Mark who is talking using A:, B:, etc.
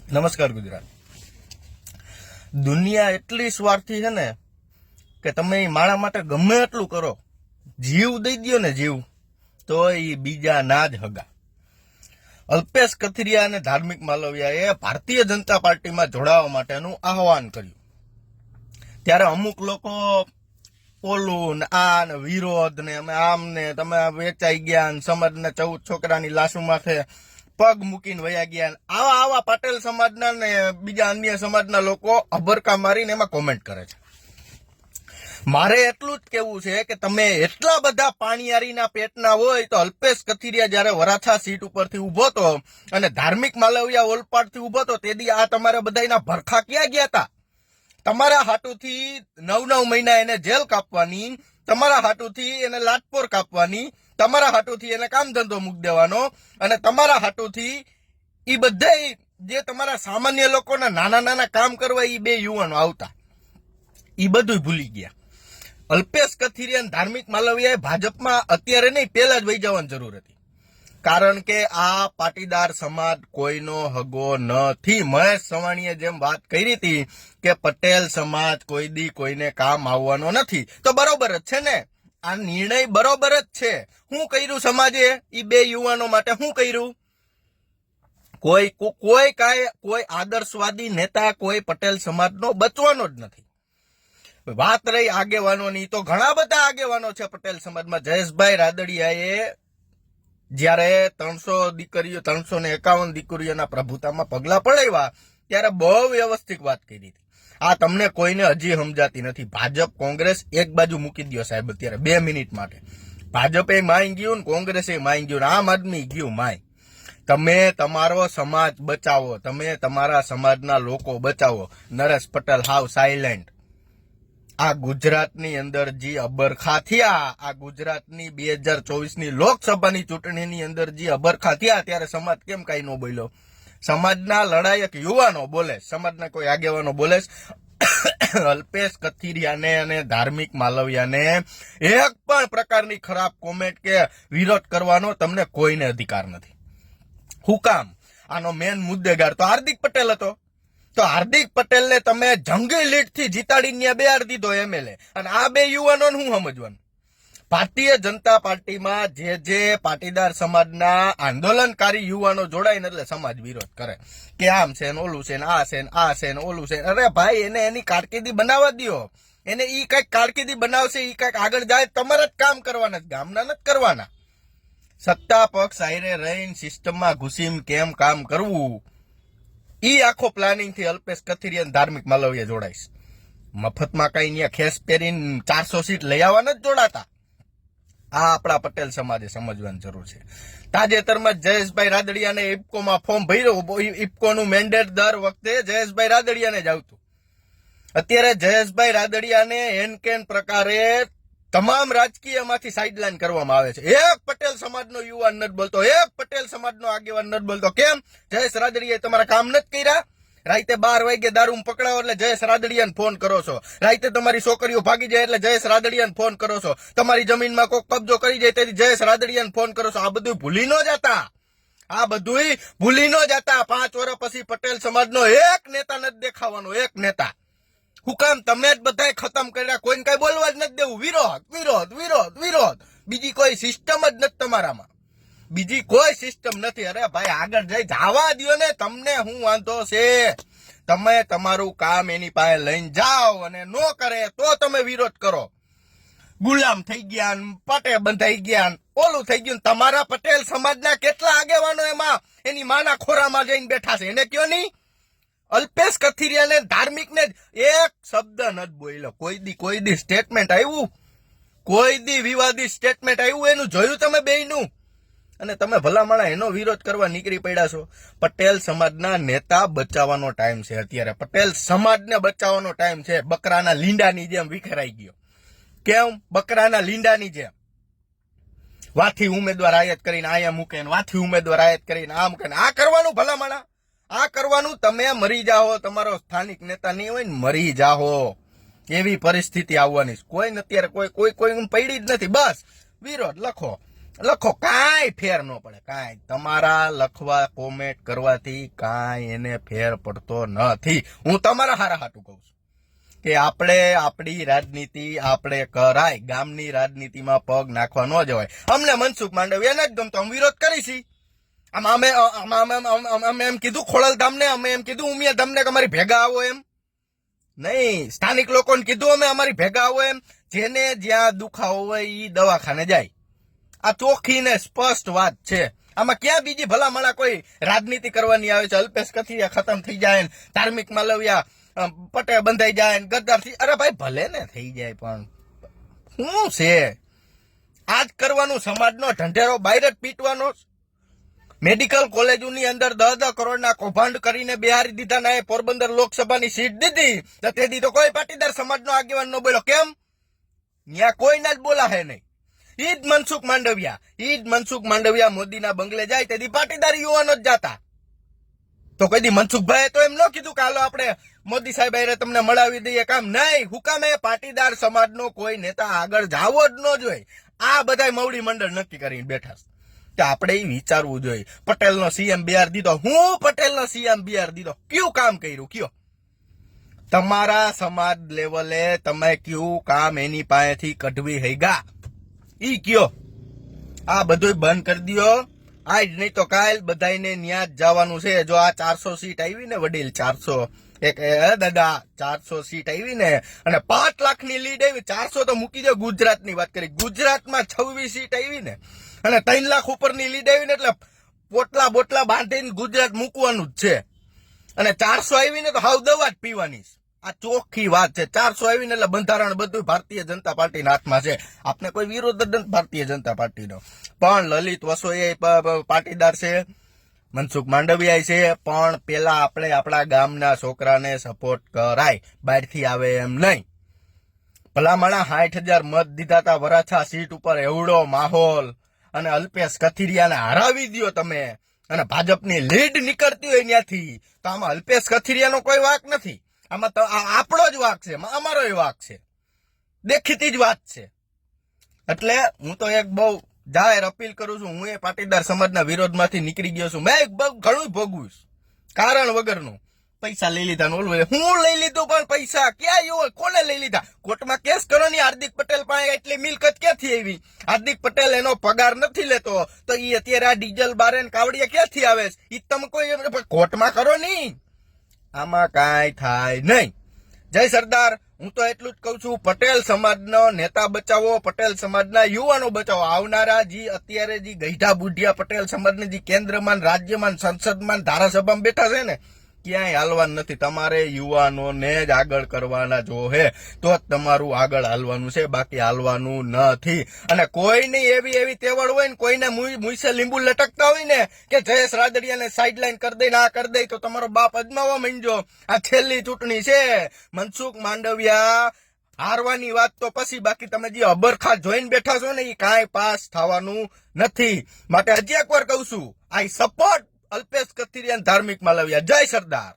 A: નમસ્કાર ગુજરાત. દુનિયા એટલી સ્વાર્થી છે ને કે તમે એ માણા માટે ગમે એટલું કરો, જીવ દઈ દો ને જીવ, તો એ બીજા ના જ હગા. અલ્પેશ કથિરિયા અને ધાર્મિક માલવિયાએ ભારતીય જનતા પાર્ટીમાં જોડાવા માટેનું આહવાન કર્યું. ત્યારે અમુક લોકો ઓલું ને આ ને વિરોધ ને અમે આમ ને તમે વેચાઈ ગયા ને સમાજના 14 છોકરાની લાશુ માથે પગ મૂકીને વયા ગયા, આવા પટેલ સમાજના ને બીજા અન્ય સમાજના લોકો અભરકા મારીને એમાં કોમેન્ટ કરે છે. મારે એટલું જ કેવું છે કે તમે એટલા બધા પાણીયારીના પેટના હોય તો અલ્પેશ કથિરિયા જયારે વરાછા સીટ ઉપરથી ઉભો તો અને ધાર્મિક માલવિયા ઓલપાડથી ઉભો તો તેથી આ તમારે બધાના ભરખા ક્યાં ગયા હતા? તમારા હાટુથી 9 મહિના એને જેલ કાપવાની, તમારા હાટુથી એને લાટપોર કાપવાની, તમારા હાટુથી એને કામ ધંધો મૂક દેવાનો, અને તમારા હાટુથી એ બધા જે તમારા સામાન્ય લોકોના નાના કામ કરવા એ બે યુવાનો આવતા, એ બધું ભૂલી ગયા. અલ્પેશ કથિરિયા અને ધાર્મિક માલવિયાએ ભાજપમાં અત્યારે નહીં, પહેલા જ વહી જવાની જરૂર હતી. કારણ કે આ પાટીદાર સમાજ કોઈનો હગો નથી. મહેશ સવાણીએ જેમ વાત કરી હતી કે પટેલ સમાજ કોઈ દી કોઈને કામ આવવાનો નથી, તો બરોબર જ છે ને, આ નિર્ણય બરોબર જ છે. શું કર્યું સમાજે એ બે યુવાનો માટે? શું કર્યું? કોઈ આદર્શવાદી નેતા કોઈ પટેલ સમાજનો બચવાનો જ નથી. વાત રહી આગેવાનોની, તો ઘણા બધા આગેવાનો છે પટેલ સમાજમાં. જયેશભાઈ રાદડિયાએ જયારે 351 દીકરીઓના પ્રભુતામાં પગલા પડાવ્યા ત્યારે બહુ વ્યવસ્થિત વાત કરી હતી. આ તમને કોઈને હજી સમજાતી નથી. ભાજપ કોંગ્રેસ એક બાજુ મૂકી દો સાહેબ અત્યારે 2 મિનિટ માટે. ભાજપે માઈ ગયું ને કોંગ્રેસે માઈ ગયું, આમ આદમી ગયું માય. તમે તમારો સમાજ બચાવો, તમે તમારા સમાજના લોકો બચાવો. નરેશ પટેલ હાવ સાયલેન્ટ. આ ગુજરાતની અંદર જે અબરખા થયા, આ ગુજરાતની 2024ની લોકસભાની ચૂંટણીની અંદર જે અબરખા થયા, ત્યારે સમાજ કેમ કઈ ન બોલ્યો? સમાજના લડાયક યુવાનો બોલે, સમાજના કોઈ આગેવાનો બોલે. અલ્પેશ કથિરિયાને અને ધાર્મિક માલવિયાને એક પણ પ્રકારની ખરાબ કોમેન્ટ કે વિરોધ કરવાનો તમને કોઈને અધિકાર નથી. હું કામ? આનો મેન મુદ્દેગાર તો હાર્દિક પટેલ હતો. તો હાર્દિક પટેલને તમે જંગી લીડથી જીતાડીને બેહાર દીધો એમએલએ, અને આ બે યુવાનોને શું સમજવાનું? ભારતીય જનતા પાર્ટીમાં જે પાટીદાર સમાજના આંદોલનકારી યુવાનો જોડાય ને એટલે સમાજ વિરોધ કરે કે આમ છે ને ઓલું છે ને આ છે ને આ છે ને ઓલું છે. અરે ભાઈ, એને એની કારકિર્દી બનાવવા દો. એને ઈ કઈક કારકિર્દી બનાવશે, ઈ કઈક આગળ જાય, તમારે જ કામ કરવાના, ગામના નથી કરવાના. સત્તા પક્ષ આયરે રહીને સિસ્ટમમાં ઘૂસીને કેમ કામ કરવું, ઈ આખો પ્લાનિંગ થી અલ્પેશ કથિરિયા ધાર્મિક માલવિયા જોડાઈશ. મફતમાં કઈ ત્યાં ખેસ પહેરીને 400 સીટ લઈ આવવાના જ જોડાતા. આ આપણા પટેલ સમાજે સમજવાની જરૂર છે. તાજેતરમાં જયેશભાઈ રાદડિયાને ઇફકોમાં ફોર્મ ભર્યું. ઇફકોનું મેન્ડેટ દર વખતે જયેશભાઈ રાદડિયાને જ આવતું. અત્યારે જયેશભાઈ રાદડિયાને એનકેન પ્રકારે તમામ રાજકીયમાંથી સાઇડલાઇન કરવામાં આવે છે. એક પટેલ સમાજનો યુવાન નથી બોલતો, એક પટેલ સમાજનો આગેવાન નથી બોલતો. કેમ? જયેશ રાદડિયાએ તમારા કામ નથી કર્યા? રાતે 12 વાગે દારૂ પકડાવો એટલે જયેશ રાદડિયાને ફોન કરો છો. રાતે તમારી છોકરીઓ ભાગી જાય એટલે જયેશ રાદડિયાને ફોન કરો છો. તમારી જમીનમાં કોઈ કબજો કરી જાય તેથી જયેશ રાદડિયાને ફોન કરો છો. આ બધું ભૂલી ન જતા. 5 વર્ષ પછી પટેલ સમાજનો એક નેતા નથી દેખાવાનો, એક નેતા. હું કામ? તમે જ બધાય ખતમ કર્યા, કોઈને કઈ બોલવા જ નથી દેવું. વિરોધ વિરોધ વિરોધ વિરોધ. બીજી કોઈ સિસ્ટમ જ નથી તમારામાં, બીજી કોઈ સિસ્ટમ નથી. અરે ભાઈ, આગળ જઈ જવા દો ને, તમને શું વાંધો છે? તમે તમારું કામ એની પાસે લઈને જાઓ, અને નો કરે તો તમે વિરોધ કરો. ગુલામ થઈ ગયા, પટે બંધાઈ ગયા, ઓલું થઈ ગયું. તમારા પટેલ સમાજના કેટલા આગેવાનો એમાં એની માના ખોરામાં જઈને બેઠા છે, એને કયો નહીં? અલ્પેશ કથિરિયાને ધાર્મિકને એક શબ્દ નથી બોલ્યો. કોઈ દી સ્ટેટમેન્ટ આવ્યું? કોઈ દી વિવાદિત સ્ટેટમેન્ટ આવ્યું? એનું જોયું તમે બેયનું? અને તમે ભલામણા એનો વિરોધ કરવા નીકળી પડ્યા છો. પટેલ સમાજના નેતા બચાવવાનો ટાઈમ છે અત્યારે. પટેલ સમાજને બચાવવાનો ટાઈમ છે. બકરાના લીંડાની જેમ વિખેરાઈ ગયો. કેમ? બકરાના લીંડાની જેમ. વાથી ઉમેદવાર આયાત કરીને આયા મૂકે, વાથી ઉમેદવાર આયાત કરીને આ મૂકે. આ કરવાનું ભલામણા? આ કરવાનું? તમે મરી જાઓ. તમારો સ્થાનિક નેતા નહીં હોય ને, મરી જાઓ. એવી પરિસ્થિતિ આવવાની. કોઈ અત્યારે કોઈ પડી જ નથી. બસ વિરોધ લખો. લખો, કાંઈ ફેર ન પડે, કાંઈ તમારા લખવા કોમેન્ટ કરવાથી કાંઈ એને ફેર પડતો નથી. હું તમારા હારા હાટું કહું છું કે આપણે આપણી રાજનીતિ આપણે કરાય, ગામની રાજનીતિમાં પગ નાખવા ન જવાય. અમને મનસુખ માંડવિયા નથી ગમતો, અમે વિરોધ કરીશી. અમે એમ કીધું ખોડલધામને, અમે એમ કીધું ઉમિયાધામને કે અમારી ભેગા આવો એમ નહીં. સ્થાનિક લોકોને કીધું અમે અમારી ભેગા આવો એમ. જેને જ્યાં દુખાવો હોય એ દવાખાને જાય. આ ચોખ્ખી ને સ્પષ્ટ વાત છે. આમાં ક્યાં બીજી ભલામણા કોઈ રાજનીતિ કરવાની આવે છે? અલ્પેશ કથિરિયા ખતમ થઈ જાય ને ધાર્મિક માલવિયા પટેલ બંધાઈ જાય ને ગદ્દાર થઈ, અરે ભાઈ ભલે ને થઈ જાય, પણ શું છે આજ કરવાનું? સમાજનો ઢંઢેરો બહાર જ પીટવાનો. મેડિકલ કોલેજોની અંદર 10 કરોડના કૌભાંડ કરીને બિહારી દીધા ને પોરબંદર લોકસભાની સીટ દીધી તો તેથી તો કોઈ પાટીદાર સમાજનો આગેવાન ન બોલ્યો. કેમ? ત્યાં કોઈના જ બોલાહે નહીં. ઈદ મનસુખ માંડવિયા મોદીના બંગલે જાય તેથી પાટીદાર યુવાનો જ જાતા. તો કદી મનસુખભાઈએ તો એમ ન કીધું કે હાલો આપણે મોદી સાહેબ આરે તમને મળાવી દઈએ, કામ નહીં. હુકામે પાટીદાર સમાજનો કોઈ નેતા આગળ જાવો જ ન જોઈએ. આ બધાય મવડી મંડળ નક્કી કરીને બેઠા છે. આપણે એ વિચારવું જોઈએ. પટેલનો સીએમ બિહાર દીધો, હું પટેલનો સીએમ બિહાર દીધો, કયું કામ કર્યું? કયો તમારા સમાજ લેવલે તમે કયું કામ એની પાસેથી કઢવી હૈગા ઈ કયો? આ બધું બંધ કરી દો. આજ નહીં તો કાલ બધાને ન્યા જ જવાનું છે. જો આ 400 સીટ આવી ને વડીલ, 400 દાદા 400 સીટ આવી ને અને 5 લાખની લીડ આવી. 400 તો મૂકી દો, ગુજરાતની વાત કરી. ગુજરાતમાં 26 સીટ આવી ને અને 3 લાખ ઉપરની લીડ આવી ને એટલે બોટલા બાંધીને ગુજરાત મૂકવાનું જ છે. અને 400 આવી ને તો હાવ દવા જ પીવાની. આ ચોખ્ખી વાત છે. 400 આવી ને એટલે બંધારણ બધું ભારતીય જનતા પાર્ટીના હાથમાં છે. આપણે કોઈ વિરોધ જ નથી ભારતીય જનતા પાર્ટીનો. પણ લલિત વસોઈ પાટીદાર છે, મનસુખ માંડવિયા છે, પણ પેલા આપણે આપણા ગામના છોકરાને સપોર્ટ કરાય, બહારથી આવે એમ નહીં. ભલામણા 60,000 મત દીધા હતા વરાછા સીટ ઉપર, એવડો માહોલ, અને અલ્પેશ કથિરિયાને હરાવી દો તમે અને ભાજપની લીડ નીકળતી હોય ત્યાંથી, તો આમાં અલ્પેશ કથિરિયાનો કોઈ વાંક નથી. આમાં તો આપણો જ વાંક છે, અમારો વાંક છે, દેખીતી જ વાત છે. એટલે હું તો એક બહુ જાહેર અપીલ કરું છું. હું એ પાટીદાર સમાજના વિરોધમાંથી નીકળી ગયો છું. મેં ઘણું ભોગવ્યું કારણ વગરનું. પૈસા લઈ લીધા, હું લઈ લીધું, પણ પૈસા ક્યાં હોય? કોને લઈ લીધા? કોર્ટમાં કેસ કરો ને. હાર્દિક પટેલ પાસે એટલી મિલકત ક્યાંથી આવી? હાર્દિક પટેલ એનો પગાર નથી લેતો તો એ અત્યારે આ ડીઝલ બારે ને કાવડિયા ક્યાંથી આવે? એ તમે કોઈ કોર્ટમાં કરો નહીં, આમાં કાંઈ થાય નહીં. જય સરદાર. હું તો એટલું જ કઉ છું, પટેલ સમાજનો નેતા બચાવો, પટેલ સમાજના યુવાનો બચાવો. આવનારા અત્યારે ગઈઢા બુઢિયા પટેલ સમાજને કેન્દ્રમાં, રાજ્યમાં, સંસદમાં, ધારાસભામાં બેઠા છે ને, ક્યાંય હાલવાનું નથી. તમારે યુવાનોને જ આગળ કરવાના જો હે તો જ તમારું આગળ હાલવાનું છે, બાકી હાલવાનું નથી. અને કોઈની એવી તેવડ હોય ને, કોઈને મુઈસે લીંબુ લટકતા હોય ને કે જયેશ રાદડિયાને સાઈડલાઈન કરી દે, ના કરી દે, તો તમારો બાપ અજમાવા માંડજો. આ છેલ્લી ચૂંટણી છે. મનસુખ માંડવિયા હારવાની વાત તો પછી, બાકી તમે જે અબરખા જોઈને બેઠા છો ને એ કાંઈ પાસ થવાનું નથી. માટે હજી એકવાર કહું છું, આઈ સપોર્ટ અલ્પેશ કથિરિયા ધાર્મિક માલવિયા. જય સરદાર.